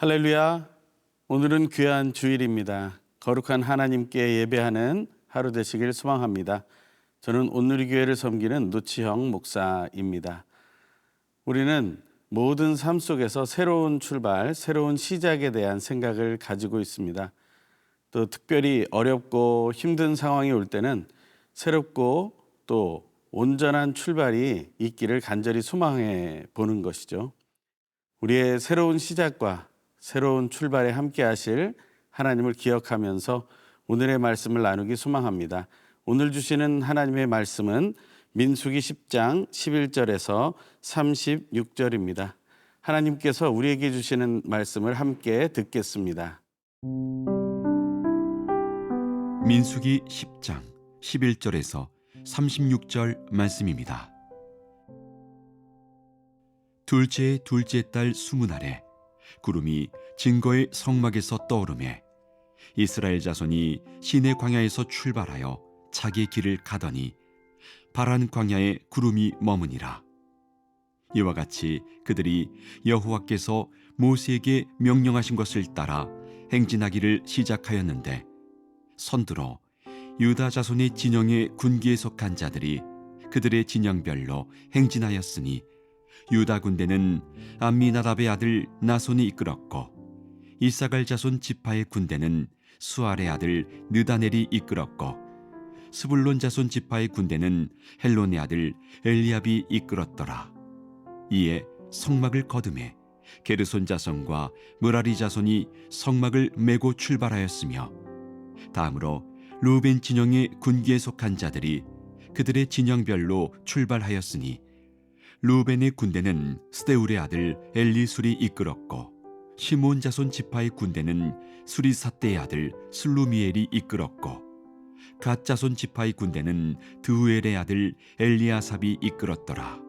할렐루야. 오늘은 귀한 주일입니다. 거룩한 하나님께 예배하는 하루 되시길 소망합니다. 저는 온누리교회를 섬기는 노치형 목사입니다. 우리는 모든 삶 속에서 새로운 출발, 새로운 시작에 대한 생각을 가지고 있습니다. 또 특별히 어렵고 힘든 상황이 올 때는 새롭고 또 온전한 출발이 있기를 간절히 소망해 보는 것이죠. 우리의 새로운 시작과 새로운 출발에 함께 하실 하나님을 기억하면서 오늘의 말씀을 나누기 소망합니다. 오늘 주시는 하나님의 말씀은 민수기 10장 11절에서 36절입니다. 하나님께서 우리에게 주시는 말씀을 함께 듣겠습니다. 민수기 10장 11절에서 36절 말씀입니다. 둘째의 둘째 달 20날에 구름이 증거의 성막에서 떠오르매 이스라엘 자손이 시내 광야에서 출발하여 자기 길을 가더니 바란 광야에 구름이 머무니라. 이와 같이 그들이 여호와께서 모세에게 명령하신 것을 따라 행진하기를 시작하였는데 선두로 유다 자손의 진영의 군기에 속한 자들이 그들의 진영별로 행진하였으니 유다 군대는 암미나답의 아들 나손이 이끌었고 이사갈 자손 지파의 군대는 수알의 아들 느다넬이 이끌었고 스불론 자손 지파의 군대는 헬론의 아들 엘리압이 이끌었더라. 이에 성막을 거두매 게르손 자손과 므라리 자손이 성막을 메고 출발하였으며 다음으로 루벤 진영의 군기에 속한 자들이 그들의 진영별로 출발하였으니 루벤의 군대는 스데울의 아들 엘리술이 이끌었고 시몬 자손 지파의 군대는 수리사떼의 아들 슬루미엘이 이끌었고 갓 자손 지파의 군대는 드우엘의 아들 엘리아삽이 이끌었더라.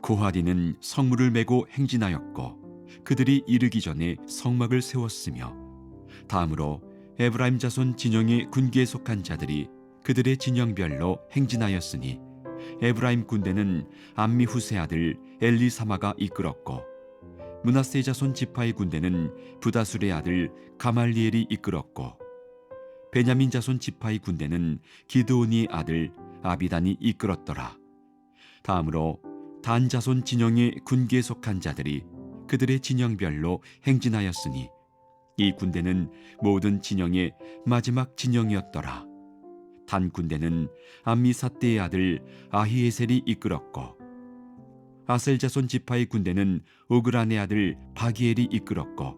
고하디는 성문을 메고 행진하였고 그들이 이르기 전에 성막을 세웠으며 다음으로 에브라임 자손 진영의 군기에 속한 자들이 그들의 진영별로 행진하였으니 에브라임 군대는 암미후세 아들 엘리사마가 이끌었고 므낫세 자손 지파의 군대는 부다술의 아들 가말리엘이 이끌었고 베냐민 자손 지파의 군대는 기드온의 아들 아비단이 이끌었더라. 다음으로 단 자손 진영의 군기에 속한 자들이 그들의 진영별로 행진하였으니 이 군대는 모든 진영의 마지막 진영이었더라. 단 군대는 암미사떼의 아들 아히에셀이 이끌었고 아셀 자손 지파의 군대는 오그란의 아들 바기엘이 이끌었고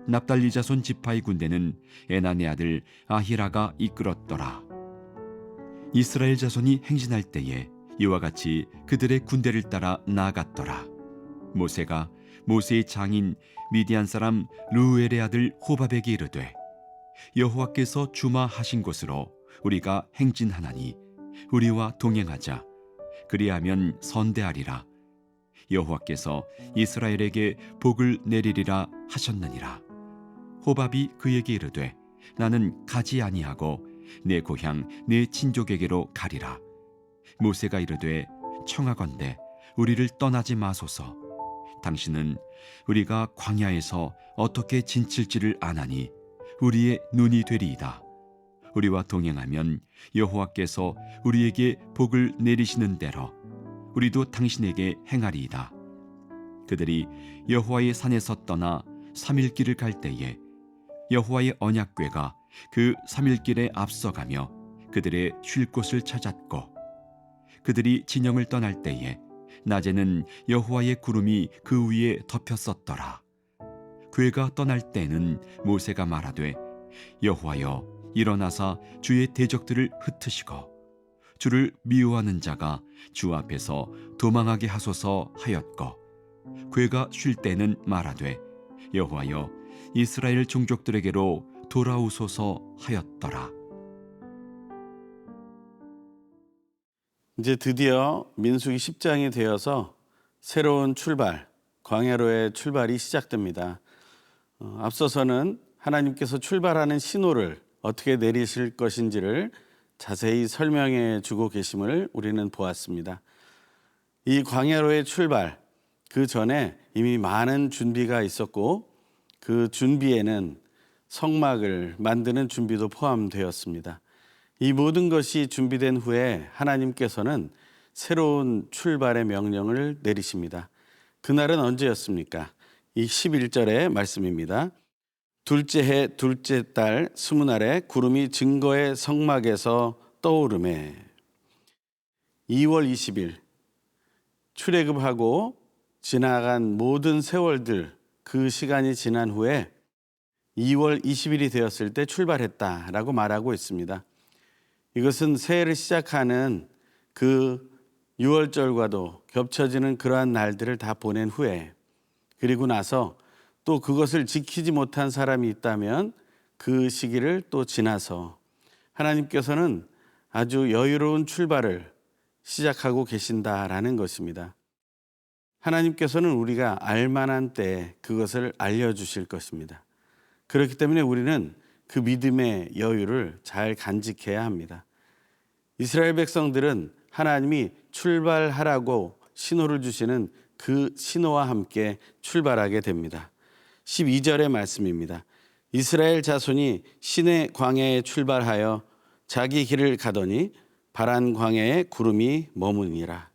납달리 자손 지파의 군대는 에난의 아들 아히라가 이끌었더라. 이스라엘 자손이 행진할 때에 이와 같이 그들의 군대를 따라 나아갔더라. 모세가 모세의 장인 미디안 사람 르우엘의 아들 호밥에게 이르되 여호와께서 주마하신 곳으로 우리가 행진하나니 우리와 동행하자. 그리하면 선대하리라. 여호와께서 이스라엘에게 복을 내리리라 하셨느니라. 호밥이 그에게 이르되 나는 가지 아니하고 내 고향 내 친족에게로 가리라. 모세가 이르되 청하건대 우리를 떠나지 마소서. 당신은 우리가 광야에서 어떻게 진칠지를 아나니 우리의 눈이 되리이다. 우리와 동행하면 여호와께서 우리에게 복을 내리시는 대로 우리도 당신에게 행하리이다. 그들이 여호와의 산에서 떠나 3일 길을 갈 때에 여호와의 언약궤가 그 3일 길에 앞서가며 그들의 쉴 곳을 찾았고 그들이 진영을 떠날 때에 낮에는 여호와의 구름이 그 위에 덮였었더라. 궤가 떠날 때는 모세가 말하되 여호와여 일어나사 주의 대적들을 흩으시고 주를 미워하는 자가 주 앞에서 도망하게 하소서 하였고 궤가 쉴 때는 말하되 여호와여 이스라엘 종족들에게로 돌아오소서 하였더라. 이제 드디어 민수기 10장이 되어서 새로운 출발, 광야로의 출발이 시작됩니다. 앞서서는 하나님께서 출발하는 신호를 어떻게 내리실 것인지를 자세히 설명해 주고 계심을 우리는 보았습니다. 이 광야로의 출발, 그 전에 이미 많은 준비가 있었고 그 준비에는 성막을 만드는 준비도 포함되었습니다. 이 모든 것이 준비된 후에 하나님께서는 새로운 출발의 명령을 내리십니다. 그날은 언제였습니까? 이 11절의 말씀입니다. 둘째 해 둘째 달 스무날에 구름이 증거의 성막에서 떠오르매. 2월 20일 출애굽하고 지나간 모든 세월들, 그 시간이 지난 후에 2월 20일이 되었을 때 출발했다라고 말하고 있습니다. 이것은 새해를 시작하는 그 6월절과도 겹쳐지는 그러한 날들을 다 보낸 후에, 그리고 나서 또 그것을 지키지 못한 사람이 있다면 그 시기를 또 지나서 하나님께서는 아주 여유로운 출발을 시작하고 계신다라는 것입니다. 하나님께서는 우리가 알만한 때에 그것을 알려주실 것입니다. 그렇기 때문에 우리는 그 믿음의 여유를 잘 간직해야 합니다. 이스라엘 백성들은 하나님이 출발하라고 신호를 주시는 그 신호와 함께 출발하게 됩니다. 12절의 말씀입니다. 이스라엘 자손이 시내 광야에 출발하여 자기 길을 가더니 바란 광야에 구름이 머무니라.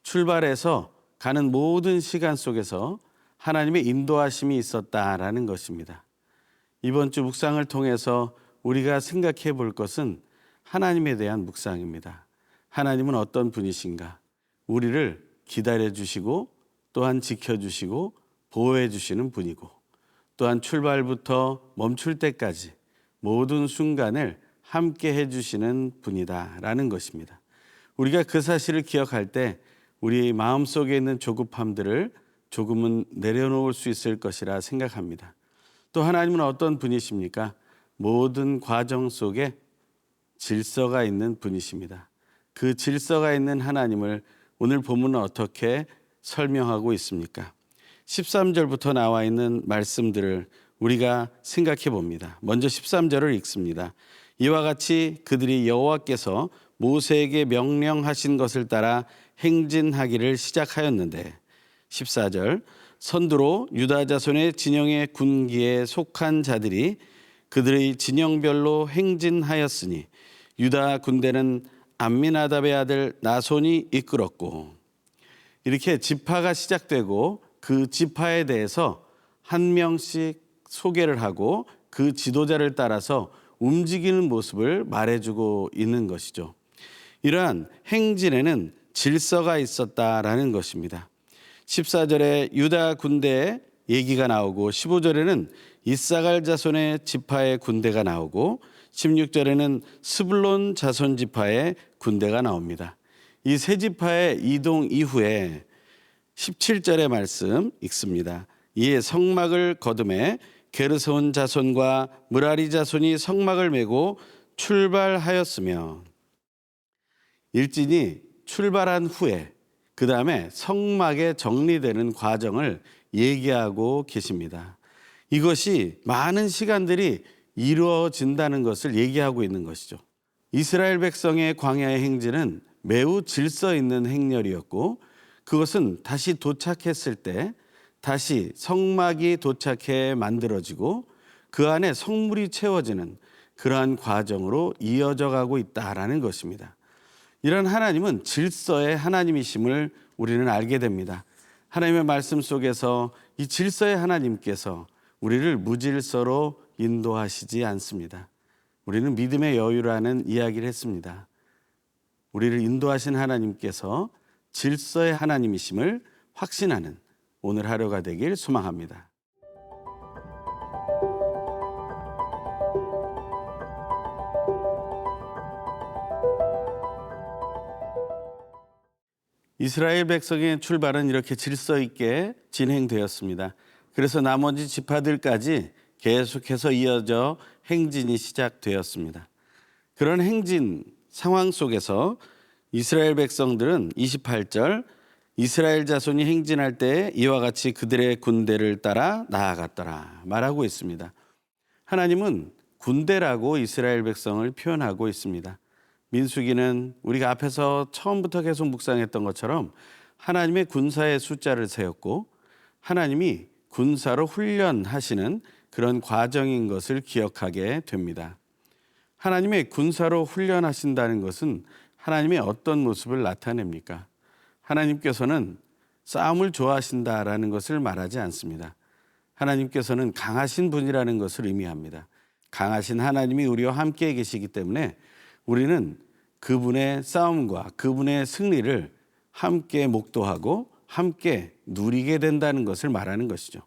출발해서 가는 모든 시간 속에서 하나님의 인도하심이 있었다라는 것입니다. 이번 주 묵상을 통해서 우리가 생각해 볼 것은 하나님에 대한 묵상입니다. 하나님은 어떤 분이신가? 우리를 기다려 주시고 또한 지켜 주시고 보호해 주시는 분이고, 또한 출발부터 멈출 때까지 모든 순간을 함께 해 주시는 분이다라는 것입니다. 우리가 그 사실을 기억할 때 우리 마음속에 있는 조급함들을 조금은 내려놓을 수 있을 것이라 생각합니다. 또 하나님은 어떤 분이십니까? 모든 과정 속에 질서가 있는 분이십니다. 그 질서가 있는 하나님을 오늘 본문은 어떻게 설명하고 있습니까? 13절부터 나와 있는 말씀들을 우리가 생각해 봅니다. 먼저 13절을 읽습니다. 이와 같이 그들이 여호와께서 모세에게 명령하신 것을 따라 행진하기를 시작하였는데, 14절 선두로 유다 자손의 진영의 군기에 속한 자들이 그들의 진영별로 행진하였으니 유다 군대는 암미나답의 아들 나손이 이끌었고, 이렇게 지파가 시작되고 그 지파에 대해서 한 명씩 소개를 하고 그 지도자를 따라서 움직이는 모습을 말해주고 있는 것이죠. 이러한 행진에는 질서가 있었다라는 것입니다. 14절에 유다 군대의 얘기가 나오고 15절에는 이사갈 자손의 지파의 군대가 나오고 16절에는 스불론 자손 지파의 군대가 나옵니다. 이 세 지파의 이동 이후에 17절의 말씀 읽습니다. 이에 성막을 거두매 게르손 자손과 므라리 자손이 성막을 메고 출발하였으며, 일진이 출발한 후에 그 다음에 성막에 정리되는 과정을 얘기하고 계십니다. 이것이 많은 시간들이 이루어진다는 것을 얘기하고 있는 것이죠. 이스라엘 백성의 광야의 행진은 매우 질서 있는 행렬이었고, 그것은 다시 도착했을 때 다시 성막이 도착해 만들어지고 그 안에 성물이 채워지는 그러한 과정으로 이어져 가고 있다라는 것입니다. 이런 하나님은 질서의 하나님이심을 우리는 알게 됩니다. 하나님의 말씀 속에서 이 질서의 하나님께서 우리를 무질서로 인도하시지 않습니다. 우리는 믿음의 여유라는 이야기를 했습니다. 우리를 인도하신 하나님께서 질서의 하나님이심을 확신하는 오늘 하루가 되길 소망합니다. 이스라엘 백성의 출발은 이렇게 질서 있게 진행되었습니다. 그래서 나머지 지파들까지 계속해서 이어져 행진이 시작되었습니다. 그런 행진 상황 속에서 이스라엘 백성들은 28절 이스라엘 자손이 행진할 때 이와 같이 그들의 군대를 따라 나아갔더라 말하고 있습니다. 하나님은 군대라고 이스라엘 백성을 표현하고 있습니다. 민수기는 우리가 앞에서 처음부터 계속 묵상했던 것처럼 하나님의 군사의 숫자를 세웠고 하나님이 군사로 훈련하시는 그런 과정인 것을 기억하게 됩니다. 하나님의 군사로 훈련하신다는 것은 하나님의 어떤 모습을 나타냅니까? 하나님께서는 싸움을 좋아하신다라는 것을 말하지 않습니다. 하나님께서는 강하신 분이라는 것을 의미합니다. 강하신 하나님이 우리와 함께 계시기 때문에 우리는 그분의 싸움과 그분의 승리를 함께 목도하고 함께 누리게 된다는 것을 말하는 것이죠.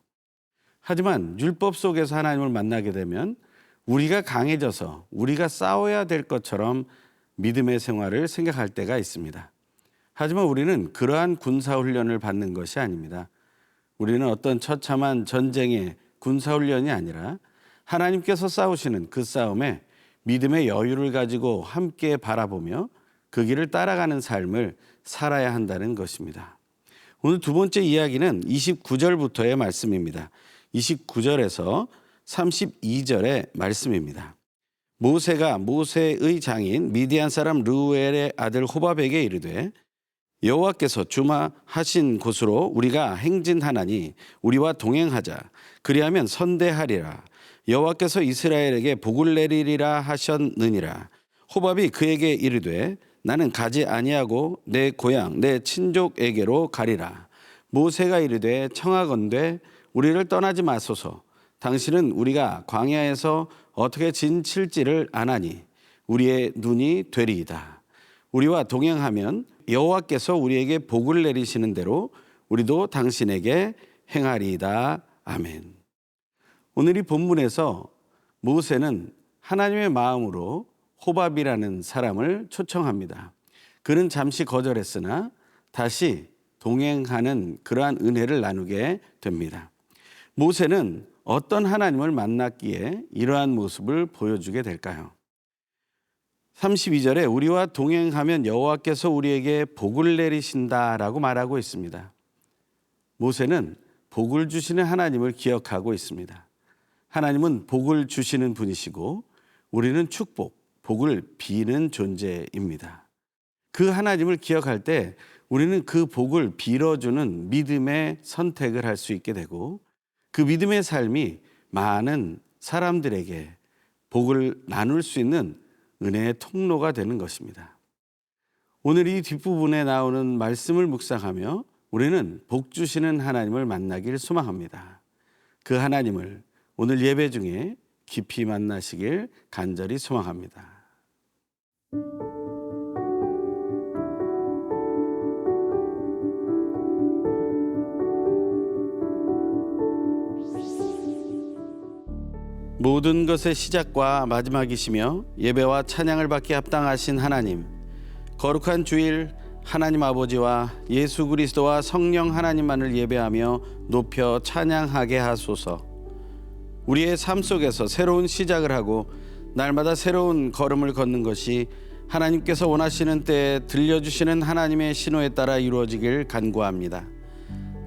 하지만 율법 속에서 하나님을 만나게 되면 우리가 강해져서 우리가 싸워야 될 것처럼 믿음의 생활을 생각할 때가 있습니다. 하지만 우리는 그러한 군사훈련을 받는 것이 아닙니다. 우리는 어떤 처참한 전쟁의 군사훈련이 아니라 하나님께서 싸우시는 그 싸움에 믿음의 여유를 가지고 함께 바라보며 그 길을 따라가는 삶을 살아야 한다는 것입니다. 오늘 두 번째 이야기는 29절부터의 말씀입니다. 29절에서 32절의 말씀입니다. 모세가 모세의 장인 미디안 사람 르우엘의 아들 호밥에게 이르되 여호와께서 주마하신 곳으로 우리가 행진하나니 우리와 동행하자. 그리하면 선대하리라. 여호와께서 이스라엘에게 복을 내리리라 하셨느니라. 호밥이 그에게 이르되 나는 가지 아니하고 내 고향 내 친족에게로 가리라. 모세가 이르되 청하건대 우리를 떠나지 마소서. 당신은 우리가 광야에서 어떻게 진칠지를 아나니 우리의 눈이 되리이다. 우리와 동행하면 여호와께서 우리에게 복을 내리시는 대로 우리도 당신에게 행하리이다. 아멘. 오늘 이 본문에서 모세는 하나님의 마음으로 호밥이라는 사람을 초청합니다. 그는 잠시 거절했으나 다시 동행하는 그러한 은혜를 나누게 됩니다. 모세는 어떤 하나님을 만났기에 이러한 모습을 보여주게 될까요? 32절에 우리와 동행하면 여호와께서 우리에게 복을 내리신다라고 말하고 있습니다. 모세는 복을 주시는 하나님을 기억하고 있습니다. 하나님은 복을 주시는 분이시고 우리는 축복, 복을 비는 존재입니다. 그 하나님을 기억할 때 우리는 그 복을 빌어주는 믿음의 선택을 할 수 있게 되고 그 믿음의 삶이 많은 사람들에게 복을 나눌 수 있는 은혜의 통로가 되는 것입니다. 오늘 이 뒷부분에 나오는 말씀을 묵상하며 우리는 복 주시는 하나님을 만나길 소망합니다. 그 하나님을 오늘 예배 중에 깊이 만나시길 간절히 소망합니다. 모든 것의 시작과 마지막이시며 예배와 찬양을 받기 합당하신 하나님, 거룩한 주일 하나님 아버지와 예수 그리스도와 성령 하나님만을 예배하며 높여 찬양하게 하소서. 우리의 삶 속에서 새로운 시작을 하고 날마다 새로운 걸음을 걷는 것이 하나님께서 원하시는 때에 들려주시는 하나님의 신호에 따라 이루어지길 간구합니다.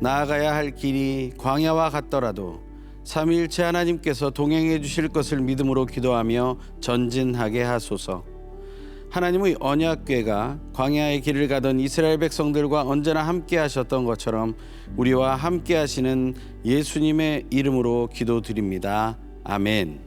나아가야 할 길이 광야와 같더라도 삼위일체 하나님께서 동행해 주실 것을 믿음으로 기도하며 전진하게 하소서. 하나님의 언약궤가 광야의 길을 가던 이스라엘 백성들과 언제나 함께 하셨던 것처럼 우리와 함께 하시는 예수님의 이름으로 기도드립니다. 아멘.